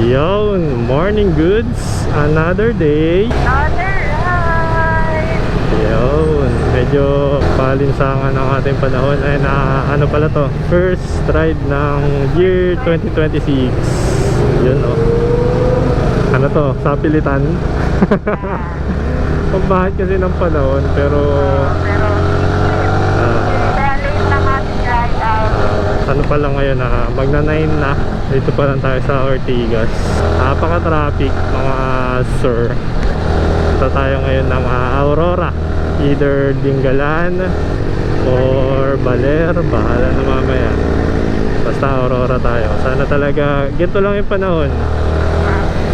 Yun, morning goods, another day. Another ride. Yun, medyo palinsangan ang ating panahon. Ay na, ano pala to, first ride ng year 2026. Yun o, ano to, sapilitan. Pambahat kasi ng panahon, pero Pero late na ating ride out. ano pa lang ngayon, magna 9 na. Dito pa lang tayo sa Ortigas. Napaka-traffic mga sir. Ito tayo ngayon ng Aurora, either Dingalan or Baler, bahala na mamaya. Basta Aurora tayo. Sana talaga ganito lang yung panahon,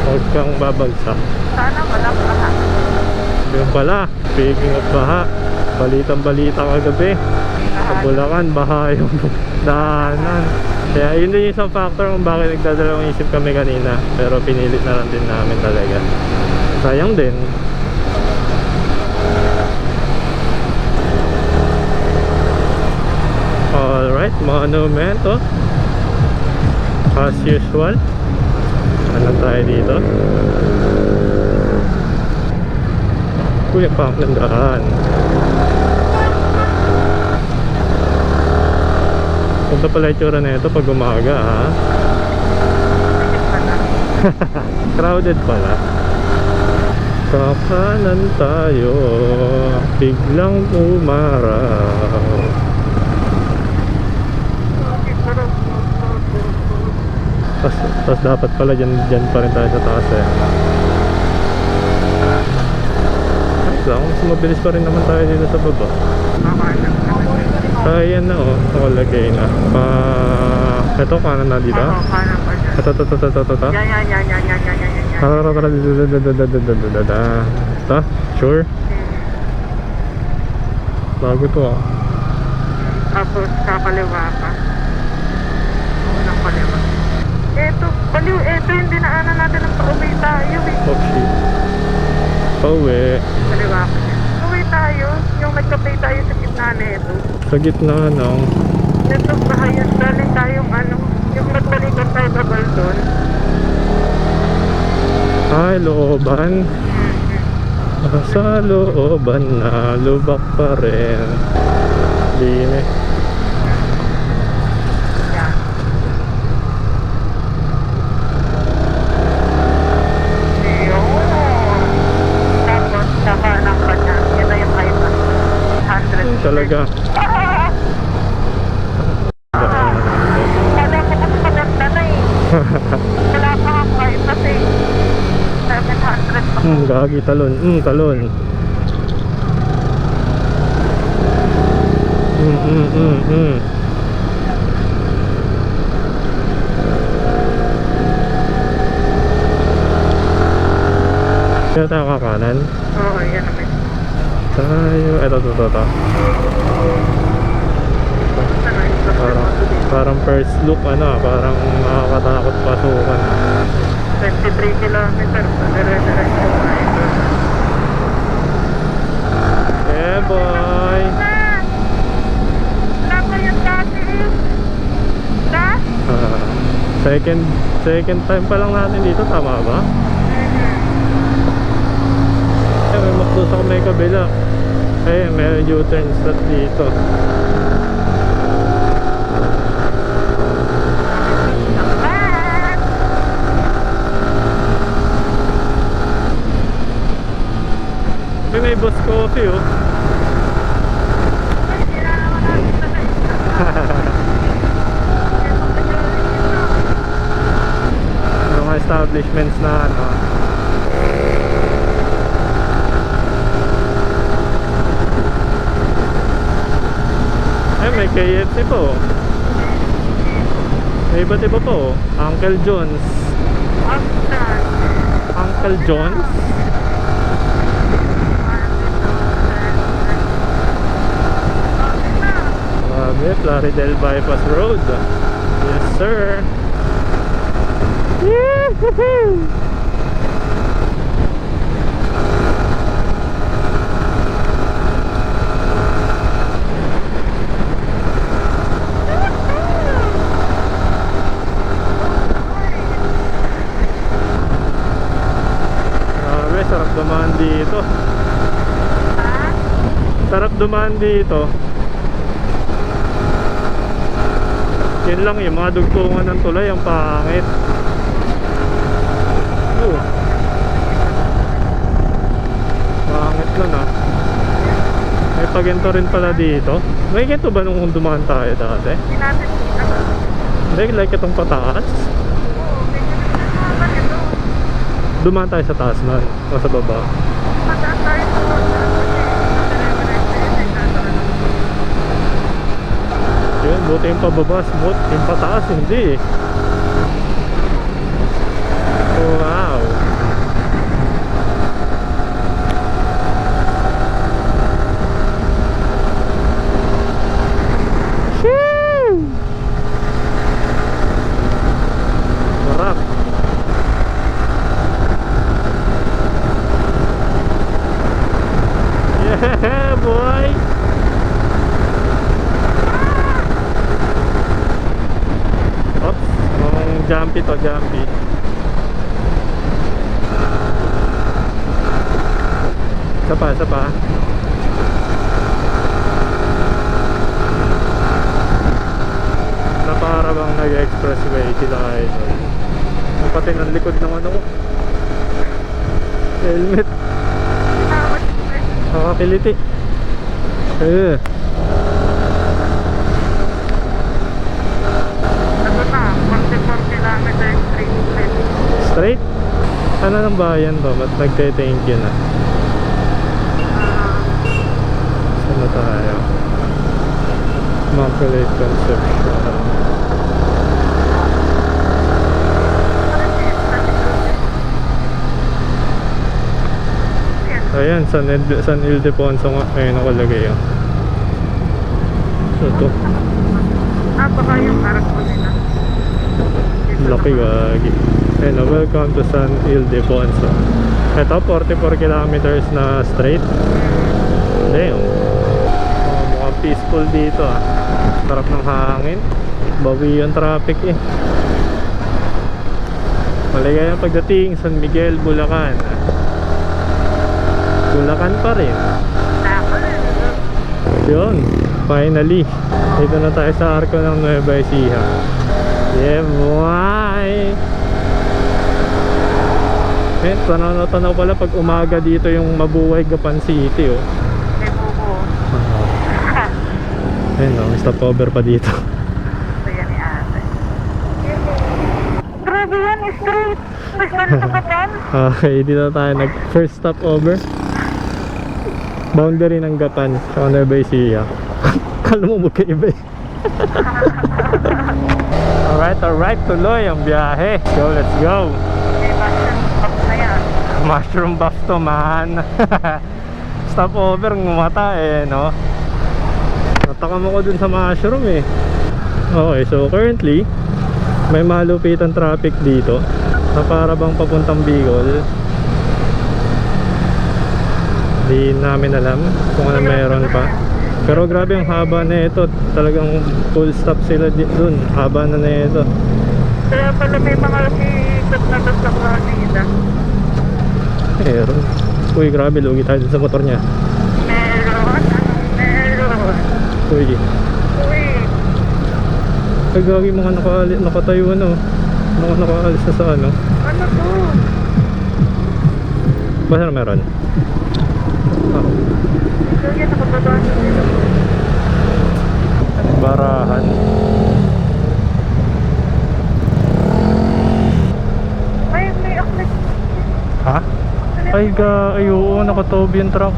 huwag kang babagsak. Sana walang lahat. Yun pala, speaking of baha, balitang balita kagabi sa Bulacan, baha yung daanan. Kaya yun din yung isang factor kung bakit nagdadalawang isip kami kanina, pero pinilit na lang din namin talaga. Sayang din. Alright, monumento as usual. Ano tayo dito? Kuya pa ang daan. Punta pala itsura na ito pag umaga, ha? Crowded pala. Kakanan tayo, biglang umaraw. Tas dapat pala dyan pa rin tayo sa taas, eh. Ayos lang, mas mabilis pa rin naman tayo dito sa baba. Ayan na, oh, nakalagay na. Ito, kanan na dito. Kanan pa dyan. Ito. Yan. Ito, sure? Bago to, ah. Tapos kakaliwa pa. Unang kaliwa. Eto, baliw, eto yung dinaanan natin ng pauwi tayo eh. Oh, shit. Pauwi. Kaliwa pa yan. Pauwi tayo, yung nagkapay tayo sa gitna na ito. Sa gitna ng Ito, bahayas galing tayong yung nagbalikan tayo sa Baldon. ay, looban. Sa looban na lubak pa rin. Dine. Yan. Yun. Tapos, saka ng kanya. Yan na yung iPad. 100. Talaga. Kala ko kasi maganda na eh. Wala pa ang iPad eh. 700 pa. Gagi, talon. Talon. Kaya tayo kakanan. Oo, yan naman. Tayo. Ito. Parang first look, parang nakakatakot pasukan. 23 kilometers. Dire-diretso tayo. Yeah, boy. Wala pa yung dati eh. Na? Second time pa lang natin dito, tama ba? May McDo sa may kabila. May U-turn stop dito. May Boss Coffee, oh. Mga establishments na may KFC po. May iba't iba po. Uncle John's. Uncle John's. Plaridel Bypass Road. Yes, sir. Yee-hoo-hoo! dito. Ha? Sarap dumaan dito. Yun lang, yung mga dugtungan ng tulay ang pangit. Oh. Pangit nun ah. May paginto rin pala dito. May ginto ba nung dumaan tayo dati? Hindi natin kita ba? Hindi, like itong pataas. Oo, may naman ito. Dumaan tayo sa taas nun, o sa baba. Mataas tayo sa mga Yun, buti yung pababa, smooth. Yung pataas, hindi eh. Wow. Shoo! Sarap. Yeah, boy! Oops, jumpy to, jumpy. Isa pa. Na para bang nag-expressway sila idol. Ang pati ng likod ng ano ko. Helmet. Nakakiliti. Ano na, 44 kilometers straight. Straight? Ano ng bayan to? Ba't nagte-thank you na? Saan na tayo? Immaculate Conception. Ayan, San Ildefonso nga. Ayun nakalagay yun. So to. Baka yung harap ko nila. Laki gagi. Ayun, welcome to San Ildefonso. Ito, 44 kilometers na straight. Damn. Mukhang peaceful dito ah. Sarap ng hangin. Bawi yung traffic eh. Maligayang pagdating San Miguel, Bulacan. Bulacan pa rin. Yun, finally. Dito na tayo sa arko ng Nueva Ecija. Yeah, boy! Tanaw pala pag umaga dito yung Mabuhay Gapan City oh. May bubo. Ayun oh, stopover pa dito. Ito yan ni ate. Grabe yan, straight. Mas sa kapan. Okay, dito tayo nag first stopover. Boundary ng Gapan sa Nueva Ecija. Kala mo magkaiba eh. Alright, tuloy ang biyahe. Let's go. May mushroom pop na yan. Mushroom buff to man. Stopover ngumata eh no. Nataka mo ko dun sa mushroom eh. Okay, so currently may malupitan traffic dito na para bang papuntang Bicol. Di namin alam kung ano meron pa. Pero grabe ang haba na ito. Talagang full stop sila dun. Haba na ito. Kaya pala may mga ikot na to sa kanila. Meron. Uy, grabe. Lugi tayo dun sa motor niya. Meron. Uy. Ay, gagi mga nakatayo ano. Mga nakaalis na sa ano. Ano to? Basta na meron. Ito yan, nakababaan nila. Barahan. May aklit. Ha? Ay, oo, nakatob yung truck.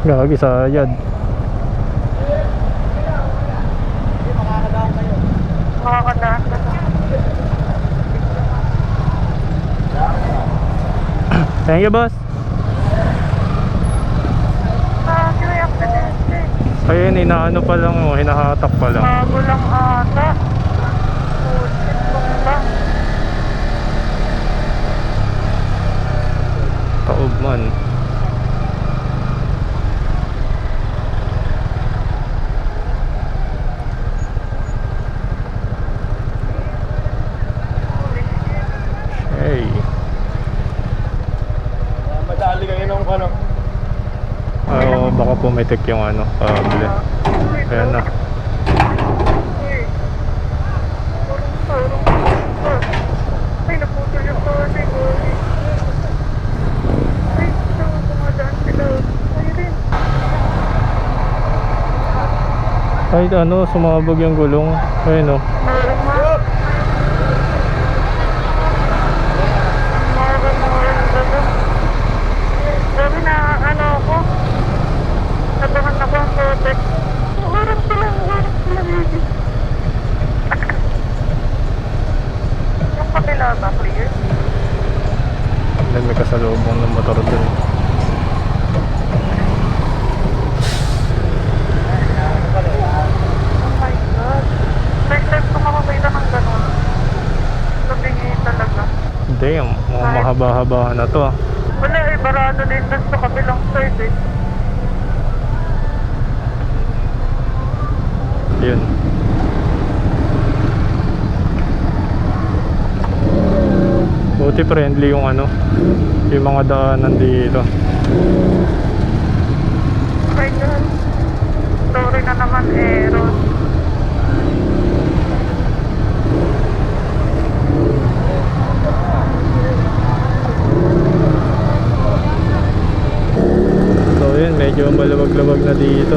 Gagi sayad. Makakadaan ka na. Thank you, boss. Sino yung aksidente? Ayun, inaano pa lang, oh, hinahatak pa lang. Bago lang ata. Pusit lang. Taob man. pumitik yung ano, kable. Ayan na. Uy. Urong pa. Ay, naputol yung phone eh. Ay, dumadaan sila. Ay, rin. Kahit ano, sumabog yung gulong. Ayun o. Sabi na, ano ako, nabahan ako ang protect. Harap sila, baby. Yung kabila ba, clear? Then may kasalubong ng motor dun. Oh my God. First time ko makakita ng gano'n. Labingi talaga. Damn, mga mahaba-haba na to ah. Wala eh, barado din dun sa kabilang side eh. Yun. Buti friendly yung ano, yung mga daanan dito. Oh my God. Sorry na naman, Aaron. So yun, medyo maluwag-luwag na dito.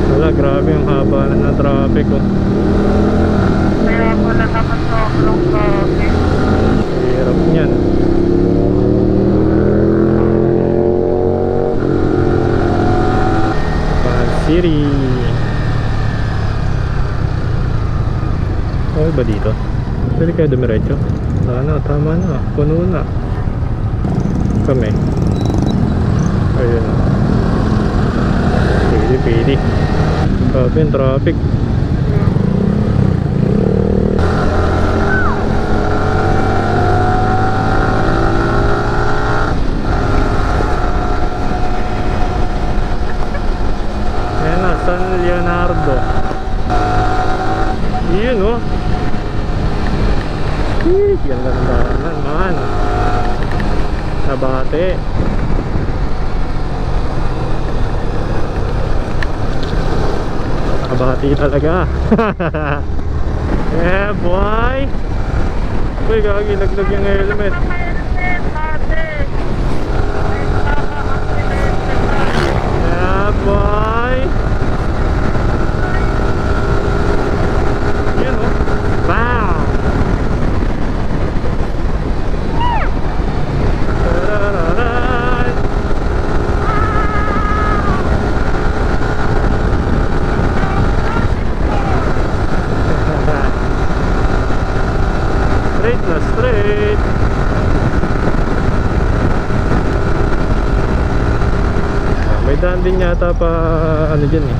Wala, grabe yung haba na ng traffic oh. Kaya wala naman sobrang kami. Hirap niyan. Pasig City. Okay ba dito? Pwede kayo dumiretso? Sana, tama na. Puno na. Kami. Ayun. Pwede. Grabe yung traffic. Ayan na, San Leonardo. Yun oh. Ganda ng daanan man. Nabate. Nabati talaga. Yeah boy. Uy, gagi, laglag yung helmet. Yeah boy. Yun oh. Bam. Tarararan. Straight na straight. May daan din yata pa ano dyan eh.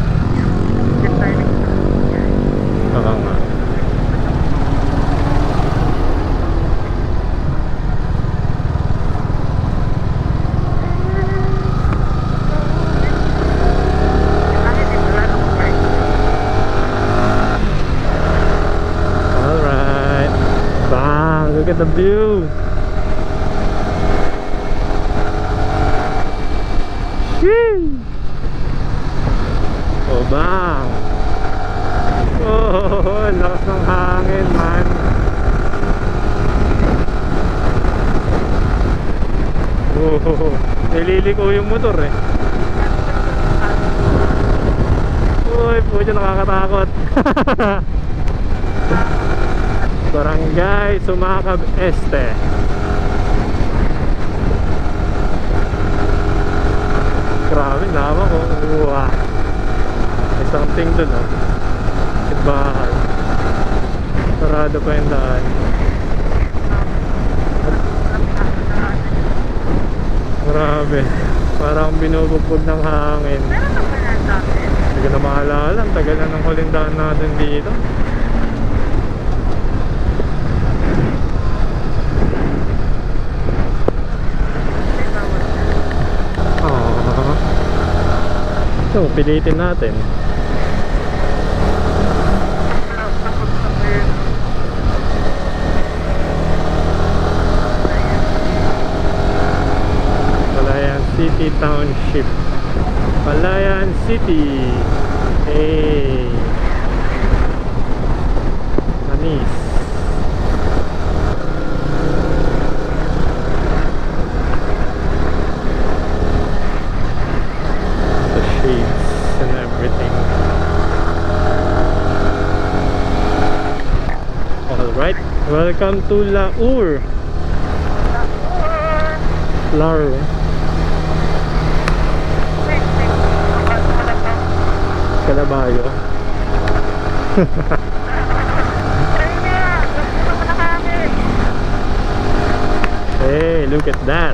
Oo nga. Alright. Bang! Look at the view! Whee! Oh, bang! Oh, lakas ng hangin, man! Oh, nililiko yung motor eh. Uy, puto, nakakatakot. Barangay Sumakab Este. Grabe, naman ko. Wow. May something dun oh. Bahay. Sarado pa yung daan. Grabe. Parang binubugbog ng hangin. Meron na ba na dati? Hindi ko na maalala. Ang tagal na ng huling daan natin dito. So, pilitin natin. Palayan City Township. City. Hey. Manis. The shades and everything. Alright, welcome to Laur. Laur. Calabayo. Hey, look at that.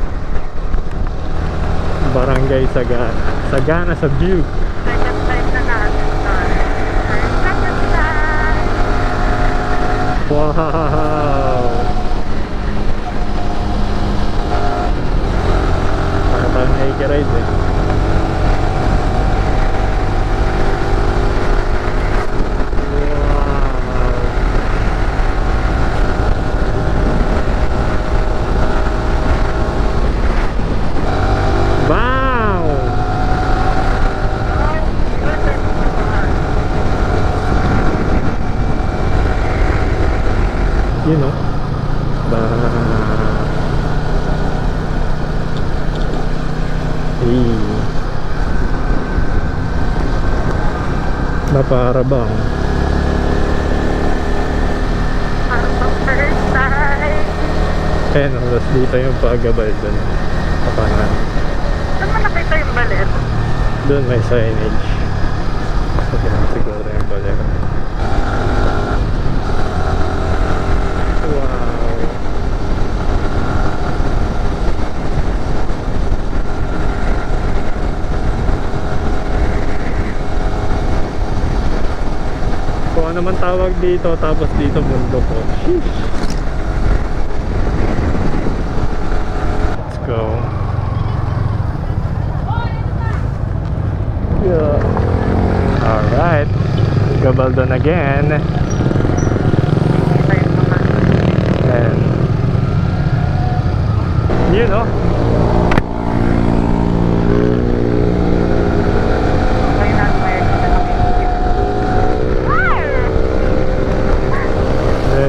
Barangay Sagana. Sagana sa view. Wow. Parang nakikiride eh. You know, naparabang first time. tapos dito yung pagabay dun kapanan. Saan mo nakita yung balit? Dun may signage. Okay, siguro yung baler. Kung ano man tawag dito, tapos dito mundo ko. Sheesh. Let's go. Yeah. Alright. Gabaldon again. And you know,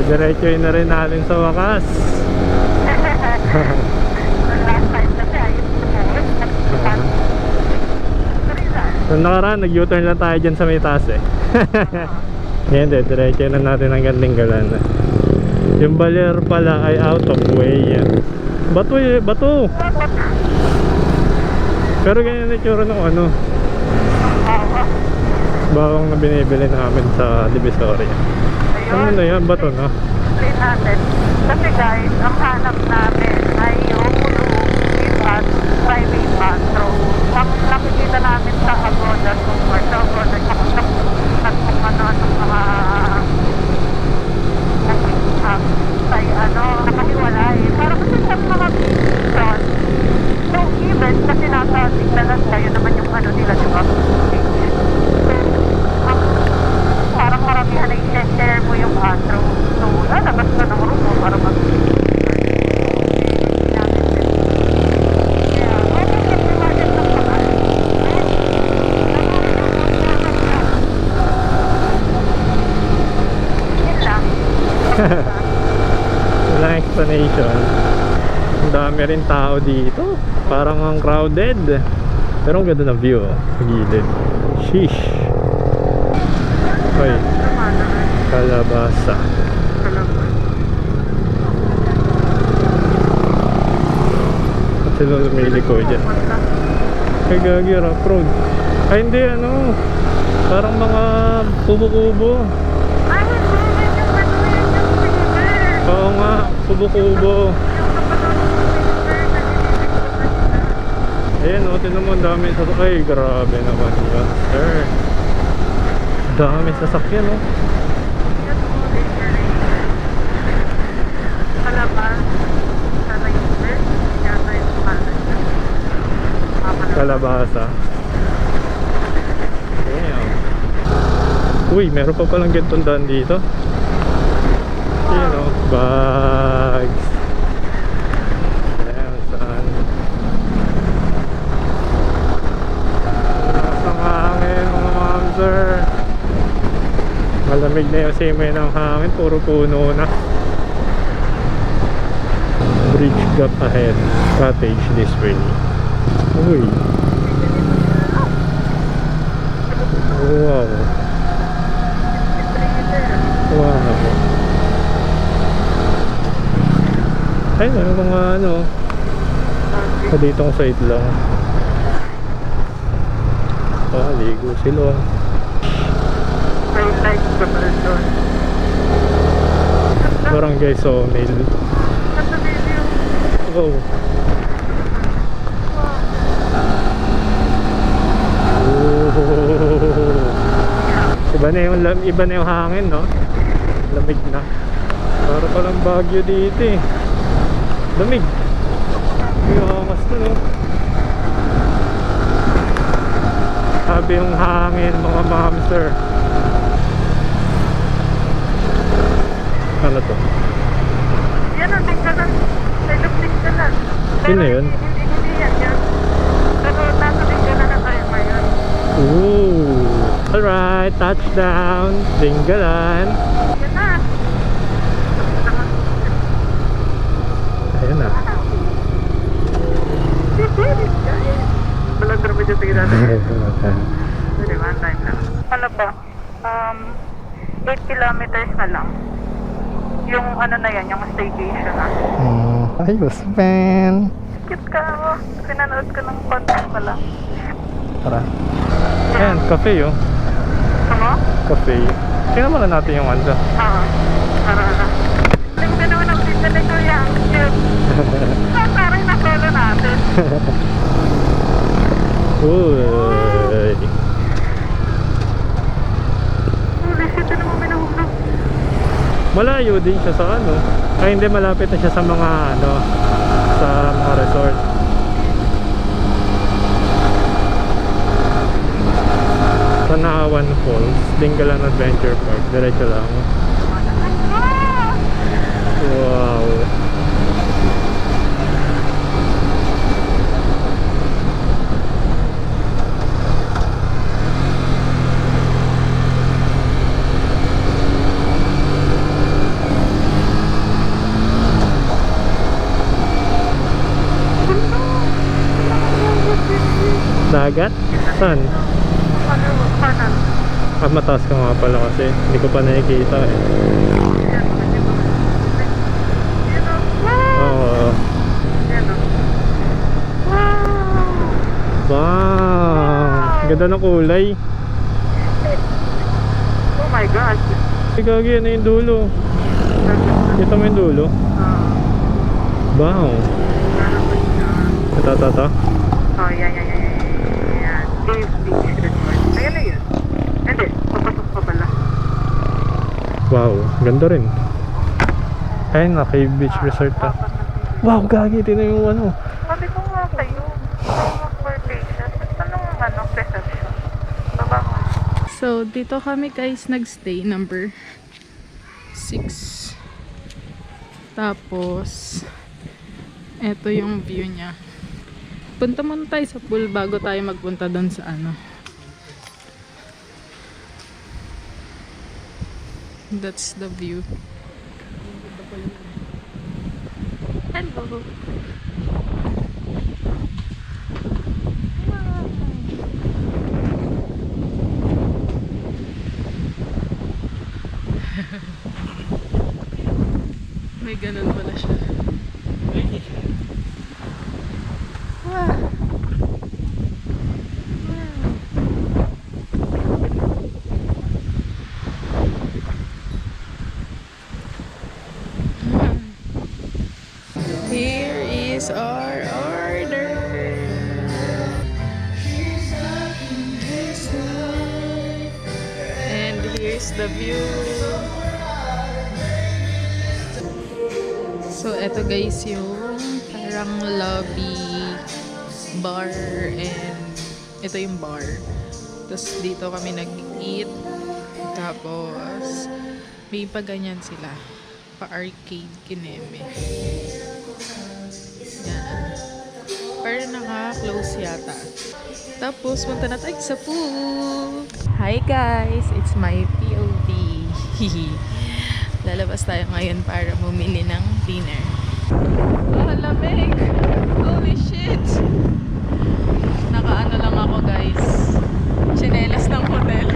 diretsuin na rin natin sa wakas. Nung nakaraan, nag-U-turn lang tayo dyan sa may taas eh. Ngayon din, diretsuin na natin ang Tinggalan. Yung baler pala ay out of way. Bato eh, bato. Pero ganyan na itsura ng ano, bawang na binibili namin sa Divisoria. Ano na yan? Bato na? Play natin. Kasi guys, ang hanap namin ay yung private bathroom. Nakikita namin sa Agoda Super. Sa Agoda, kung ano-ano mga nakahiwalay. Parang kasi sa mga pictures. So even kasi nasa Tinggalan kayo naman yung ano nila, diba? Parang maramihan na i-share mo yung bathroom. So, lalabas ka ng room mo para walang explanation. Ang dami rin tao dito. Parang ang crowded. Pero ang ganda ng view sa gilid. Sheesh. Ay, kalabasa. At sila lumili ko dyan. Ay gagi, rough road. Ay hindi, ano, parang mga kubo-kubo. Oo nga, kubo-kubo. Ayan o, tinan mo, ang dami sasakyan. Ay, grabe naman yun, sir. Dami sasakyan o. Kalabasa. Damn. Uy, meron pa palang gantong daan dito. You know, bags. Ayan, saan? Nasang hangin. sir. Malamig na yung simoy ng hangin, puro puno na. Bridge gap ahead, cottage this way. Uy. Wow. Wow. Ay, may mga ano, sa ditong side lang. Ah, ligo sila. May light ka pa rin doon. Barangay Sawmill. Nasa video. Wow. Oh. Iba na yung hangin, no? Lamig na. Para palang Baguio dito eh. Lamig. Yung hangas na, no? Sabi yung hangin, mga mamster. Ano to? Yan ang tinggalan. May tinggalan. Sino yun? Hindi yan. Pero nasa tinggalan na tayo ngayon. Ooh. Alright, touchdown. Tinggalan. Yan na. Ayun na. Walang grabe dyan tingin natin. Diba? Time lang. Ano ba? 8 kilometers na lang. Yung ano na yan, yung staycation na. Ayos, man. Cute ka ako. Pinanood ko ng content pa lang. Tara. Ayan, cafe oh. Ano? Cafe. Tingnan muna natin yung ano. Oo. Tara na. Tingnan naman ang pizza na ito yan. Cute. Parang na-solo natin. Uy. Holy shit, ano mo minahulog? Malayo din siya sa ano. Ay hindi, malapit na siya sa mga ano, sa mga resort. Tanawan Falls, Dingalan Adventure Park. Diretso lang. Wow. Dagat? Saan? Ano? Kanan. Ah, mataas ka nga pala kasi. Hindi ko pa nakikita eh. Yan. Yan o. Oo. Yan o. Wow! Wow! Ganda ng kulay. Oh my God. Gagi, ano yung dulo? Kita mo yung dulo? Wow! Ito. Oh, yan. Dave Beach Resort. Ayan na yun. Hindi, papasok pa pala. Wow, ganda rin. Ayun na, Cave Beach Resort pa. Wow, gagi, tinan yung ano. Sabi ko nga sa'yo, for patients. Anong reception? Baba mo. So, dito kami guys nagstay, number 6. Tapos, eto yung view niya. Punta muna tayo sa pool bago tayo magpunta doon sa ano. That's the view. Hello. May ganun pala siya. Wow. Here is our order. And here's the view. So, eto guys yung parang lobby, bar, and ito yung bar. Tapos dito kami nag-eat. Tapos, may pa ganyan sila. Pa-arcade kineme. Yan. Pero naka-close yata. Tapos, punta na tayo sa pool. Hi Hi guys, it's my POV. Lalabas tayo ngayon para bumili ng dinner. Lamig! Holy shit! Nakaano lang ako guys. Tsinelas ng hotel.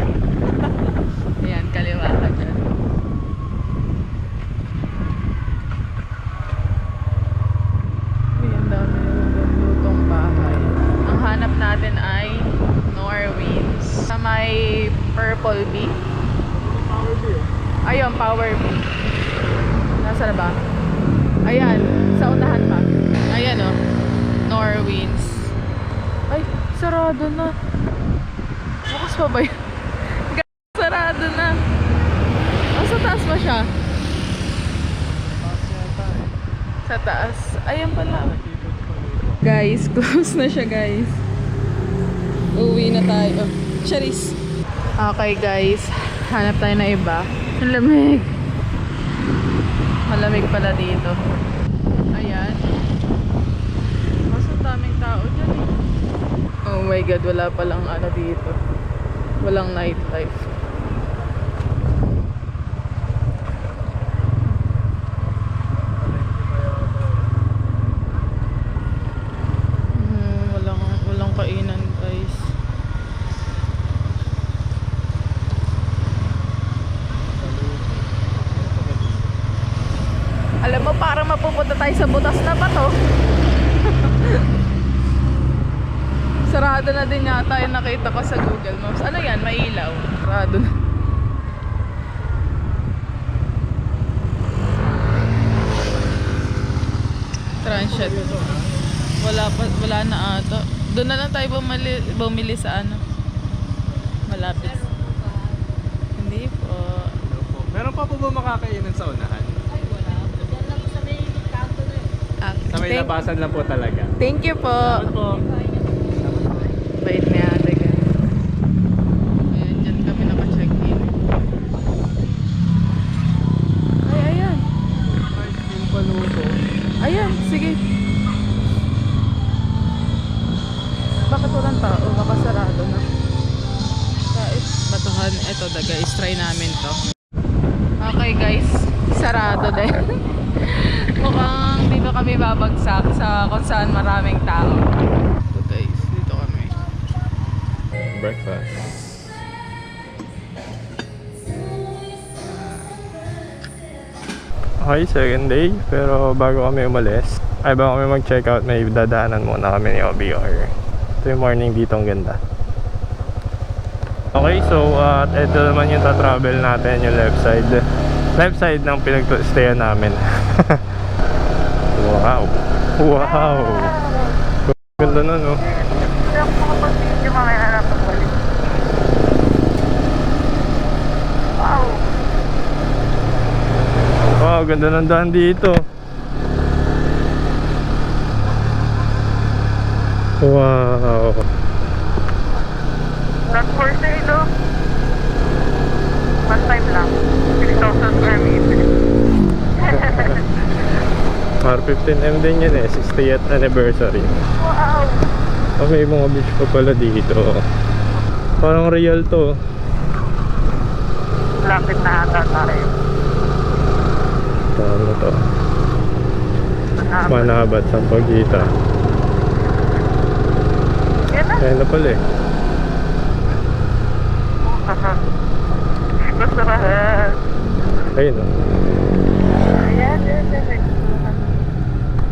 Ayan, kaliwa ka dyan. Ayan, dami ng lutong bahay. Ang hanap natin ay Norwins. Sa may Purple Bee. Ayun, Power Bee. Nasaan na ba? Ayan, sa unahan pa. Ayan o, Norwins. Ay, sarado na. Bukas pa ba yun? Sarado na. Oh, sa taas ba siya? Sa taas. Ayan pala. Guys, close na siya guys. Uwi na tayo. Charis. Okay guys, hanap tayo na iba. Ang lamig. Malamig pala dito. Ayan. Mas ang daming tao dyan eh. Oh my god, wala palang ano dito. Walang nightlife. Walang kainan guys. Alam mo, parang mapupunta tayo sa butas na ba to? Sarado na din yata yung nakita ko sa Google Maps. Ano yan? May ilaw. Sarado na. Transient. Wala na ata. Doon na lang tayo bumili sa ano. Malapit. Hindi po. Meron pa po ba makakainan sa unahan? Sa may labasan lang po talaga. Thank you po. Salamat po. Bait na ate guys. Ayan, dyan kami naka-check-in. Ay, ayan. Yung paluto. Ayan, sige. Bakit walang tao? Baka sarado na. Guys, batuhan. Ito da guys, try namin to. Okay guys, sarado din. Mukhang dito kami babagsak sa kung saan maraming tao. So guys, dito kami. Breakfast. Okay, second day. Pero bago kami umalis, bago kami mag-check out, may dadaanan muna kami ni OBR. Ito yung morning dito, ang ganda. Okay, so ito naman yung ta-travel natin, yung left side. Left side ng pinag-stayan namin. Wow. Wow. Ganda na, no? Hindi ako makapag-video mamaya na pagbalik. Wow! Wow, ganda ng daan dito. Wow. Not for sale, no? One time lang. 6,000 square meters. R15M din yun eh, 60th anniversary. Wow! Oh, may mga beach pa pala dito. Parang real to. Lapit na ata tayo. Ano to? Manabat sa Pagita. Yan na. Ayan na pala eh. Basta Ayun o. ayan, yan.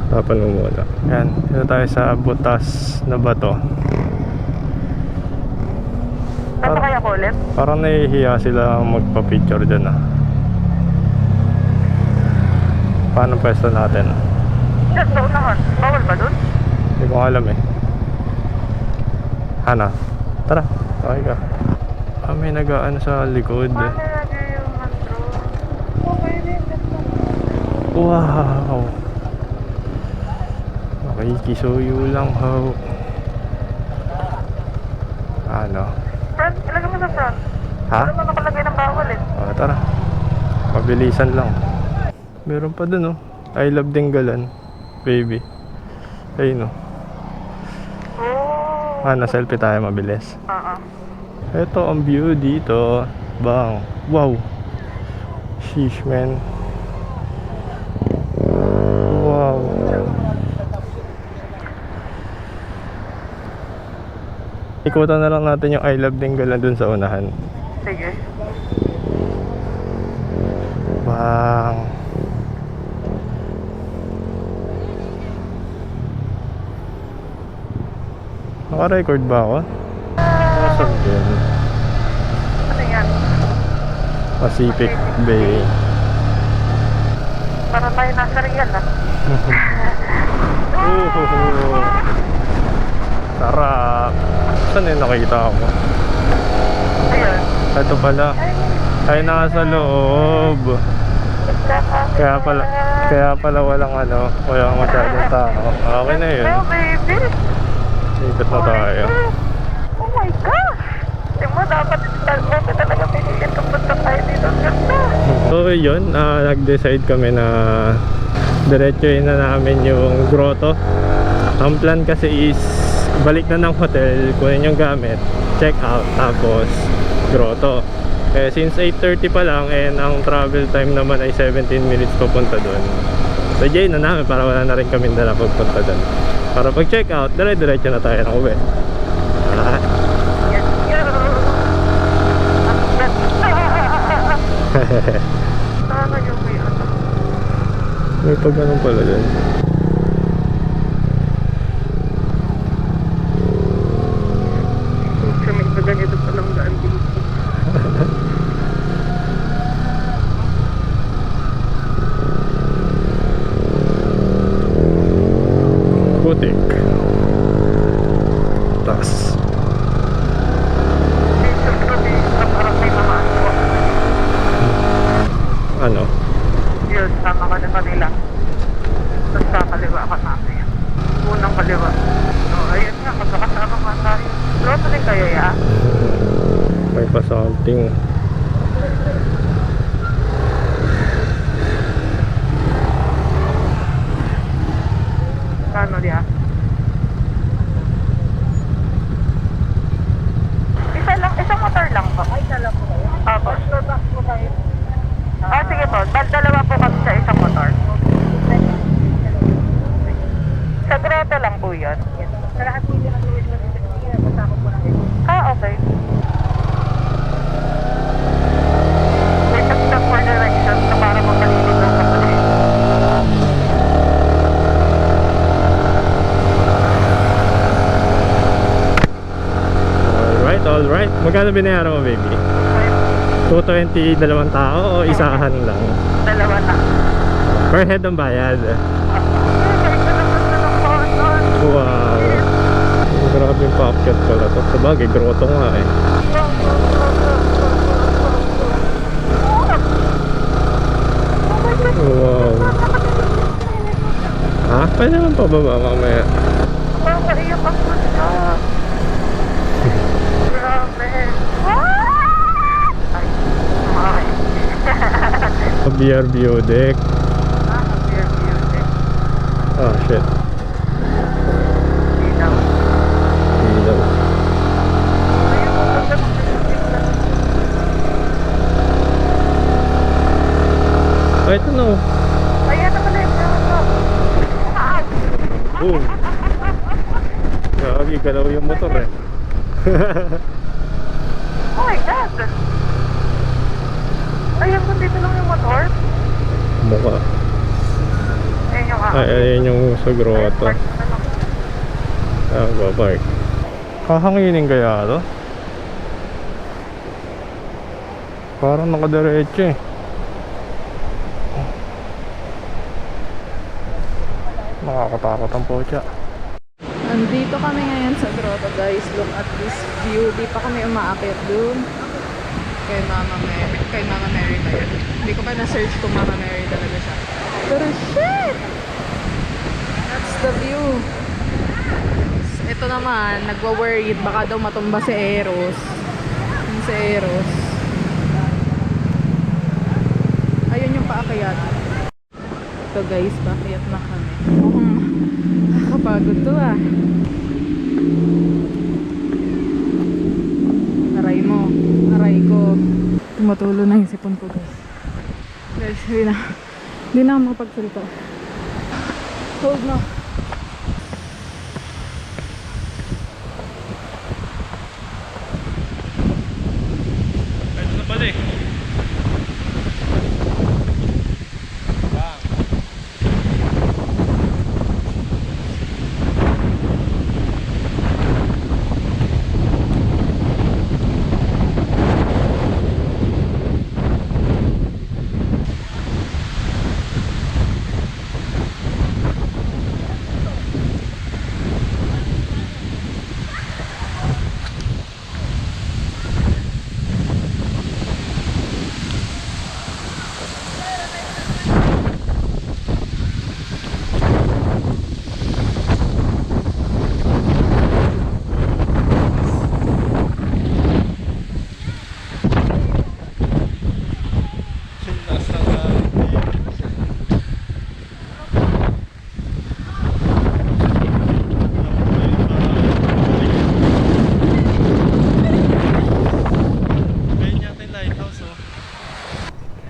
Tapan mo muna. Ayan, dito tayo sa butas na bato. Saan pa kaya ko ulit? Parang nahihiya sila magpa-picture dyan ah. Paano pwesto natin? Yan, sa unahan. Bawal ba dun? Hindi ko alam eh. Hana, tara, okay ka. May nagaan sa likod. Paano lagi yung antro? Okay din. Wow. Makikisuyo lang ho. Ano? Front, ilagay mo sa front. Ha? Ano nakalagay ng bawal eh? Tara. Mabilisan lang. Meron pa dun oh. I love Dinggalan. Baby. Ayun oh. Oh. Selfie tayo mabilis. Oo. Ito ang view dito. Bang. Wow. Sheesh, man. Wow. Ikutan na lang natin yung I Love Dingalan dun sa unahan. Sige. Bang. Naka-record ba ako? Nasaan yun? Ano yan? Pacific Bay. Para tayo nasa real ah. Sarap. Saan yung nakita ko? Ayun. Ito pala. Ay, nasa loob. Kaya pala walang walang masyadong tao. Okay na yun. Oh, baby. Ikot na tayo. Oh my gosh. Di mo dapat talaga pinilit kung punta tayo dito. Ang ganda. So yun, nag-decide kami na diretsuhin na namin yung grotto. Ang plan kasi is balik na ng hotel, kunin yung gamit, check out, tapos grotto. Eh, since 8:30 pa lang and ang travel time naman ay 17 minutes papunta doon. So jay na namin para wala na rin kami dala pagpunta doon. Para pag check out, dire-diretso na tayo ng uwi. Yes, yo. Ang ganda. Sana yung may ano. May pag ganun pala dyan. Sa may iba ganito palang daan dito. Putik. Tas. Dito kami na parang may mga ano. Ano? Yun, tama ka na kanila. Tapos kakaliwa ka namin. Unang kaliwa. So, ayun nga, magkakasama nga tayo. Loto din kayo, ya? May pa something. Ano dia? Isang motor lang po. Ay, dala po kayo? Apo. Po kayo? Ah, sige po. Dalawa po kami sa isang motor. Sa grotto lang po yun. Sa lahat po yun ang luwis na kasama po lang ito. Ah, okay. May tagtag for directions na para magkalimutan ng kapatid. Alright. Magkano binayaran mo, baby? 220 dalawang tao o isahan lang? Dalawa na. Per head ang bayad. Wow. Grabe yung paakyat pala to. Sabagay, grotto nga eh. Wow. Ha? Pwede naman pababa mamaya. Iyak ako siya. Grabe. Ay, BRBO deck. beer music. Oh shit. Dinaw. Ilaw. Ayun, maganda ng music na. Oh, ito no. Ayan na pala yung grotto. Boom. Gagi, galaw yung motor eh. Oh my God! Ayun, kung dito lang yung motor. Mukha. Ayun yung Ay, ayun yung sa grotto. Park na lang. Ah, babark. Hahanginin kaya to? Parang nakadiretso eh. Nakakatakot ang pocha. Andito kami ngayon sa grotto, guys. Look at this view. Di pa kami umaakit dun. Kay Mama Mary ba yun? Hindi ko pa na-search kung Mama Mary talaga siya. Pero shit! That's the view. Ito naman, nagwa-worried. Baka daw matumba si Eros. Yung si Eros. Ayun yung paakyat. Ito guys, paakyat na kami. Nakakapagod to ah. Aray Tumutulo na yung sipon ko guys. Guys, hindi na ako makapagsalita. Hold na. Pwede na pala eh.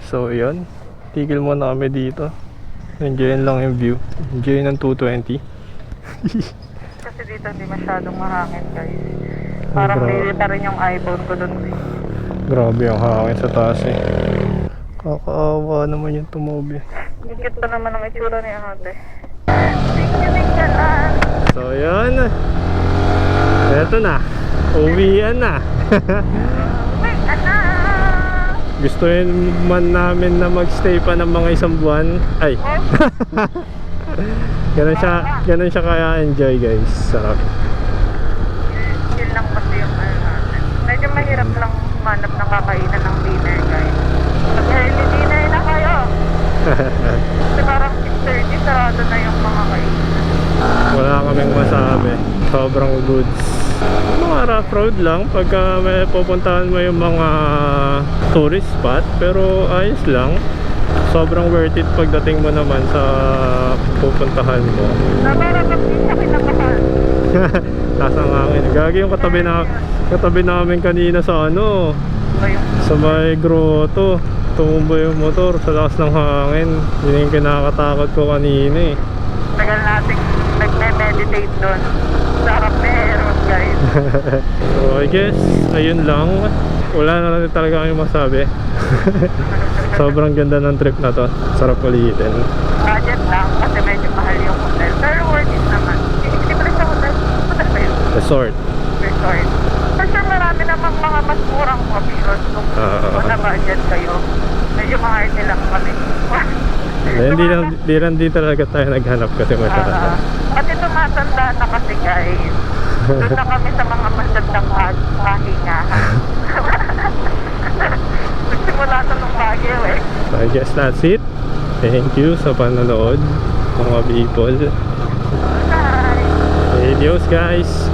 So yun, tigil muna kami dito. Enjoyin lang yung view. Enjoyin ng 220. Kasi dito hindi masyadong mahangin guys. Parang lilita rin yung iPhone ko dun. Grabe ang hangin sa taas eh. Kakaawa naman yung tumobi. Higit pa naman ang itsura ni ate. Tingnan lang. So yun, eto na, uwian na. Uy, anak! Gusto man namin na magstay pa ng mga isang buwan. Ay, ganun siya kaya enjoy guys. Sarap. Chill lang kasi yung ano natin. Medyo mahirap lang manap ng kakainan ng dinner guys. Mag-early dinner na kayo. Kasi parang 6:30 sarado na yung mga kainan. Wala kaming masabi. Sobrang goods. Mga rough road lang pagka may pupuntahan mo yung mga tourist spot, pero ayos lang. Sobrang worth it pagdating mo naman sa pupuntahan mo. Nabarabag din sa kinakahan. Nasa hangin. Gagi yung katabi namin kanina sa ano, sa may grotto. Tumumba yung motor sa lakas ng hangin. Yun yung kinakatakot ko kanina eh. Tagal natin nagme-meditate doon. Sarap na heron guys. So I guess ayun lang. Wala na rin talaga kami masabi. Sobrang ganda ng trip na to. Sarap ulitin. Budget lang kasi medyo mahal yung hotel. Pero worth it naman. Hindi pa rin sa hotel. Hotel ba yun? Resort. Resort. For sure marami namang mga mas murang options kung na budget kayo. Medyo mahal nilang kami. Hindi lang di talaga tayo naghanap kasi masyadong. Pati tumatanda na kasi guys. Doon na kami sa mga masyadong pahingahan. Nagsimula sa nung Baguio eh. So I guess that's it. Thank you sa panonood mga people. Bye! Adios guys.